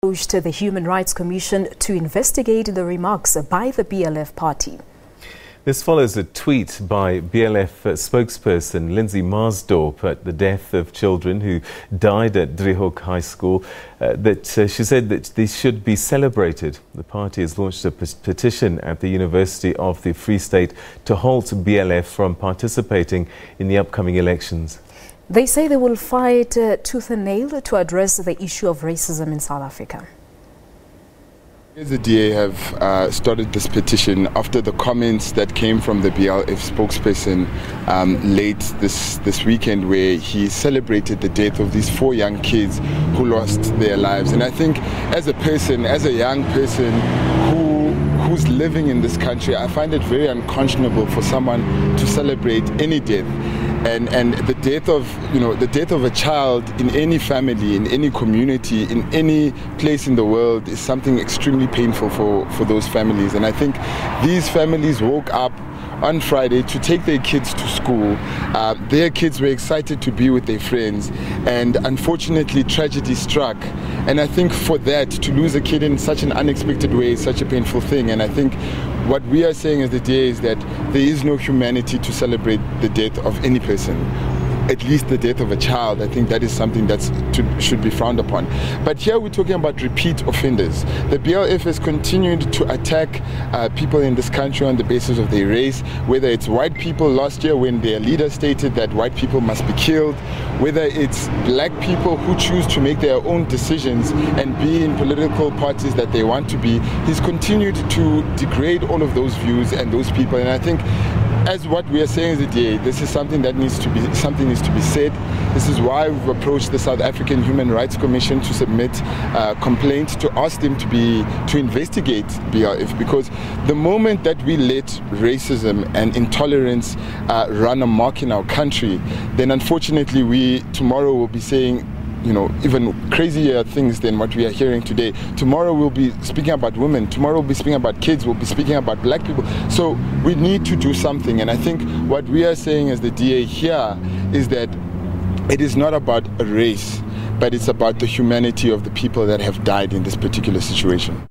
Approached the Human Rights Commission to investigate the remarks by the BLF party. This follows a tweet by BLF spokesperson Lindsay Maasdoorp at the death of children who died at Driehoek High School. She said that these should be celebrated. The party has launched a petition at the University of the Free State to halt BLF from participating in the upcoming elections. They say they will fight tooth and nail to address the issue of racism in South Africa. The DA have started this petition after the comments that came from the BLF spokesperson late this weekend, where he celebrated the death of these 4 young kids who lost their lives. And I think as a young person who's living in this country, I find it very unconscionable for someone to celebrate any death. And the death of a child in any family, in any community, in any place in the world is something extremely painful for those families. And I think these families woke up on Friday to take their kids to school. Their kids were excited to be with their friends, and unfortunately tragedy struck. And I think for that, to lose a kid in such an unexpected way is such a painful thing. And I think what we are saying as the DA is that there is no humanity to celebrate the death of any person, at least the death of a child. I think that is something that should be frowned upon. But here we're talking about repeat offenders. The BLF has continued to attack people in this country on the basis of their race, whether it's white people last year when their leader stated that white people must be killed, whether it's black people who choose to make their own decisions and be in political parties that they want to be. He's continued to degrade all of those views and those people. And I think as what we are saying as the DA, this is something that needs to be said. This is why we've approached the South African Human Rights Commission to submit a complaint to ask them to investigate BLF, because the moment that we let racism and intolerance run amok in our country, then unfortunately we tomorrow will be saying even crazier things than what we are hearing today. Tomorrow we'll be speaking about women. Tomorrow we'll be speaking about kids. We'll be speaking about black people. So we need to do something. And I think what we are saying as the DA here is that it is not about a race, but it's about the humanity of the people that have died in this particular situation.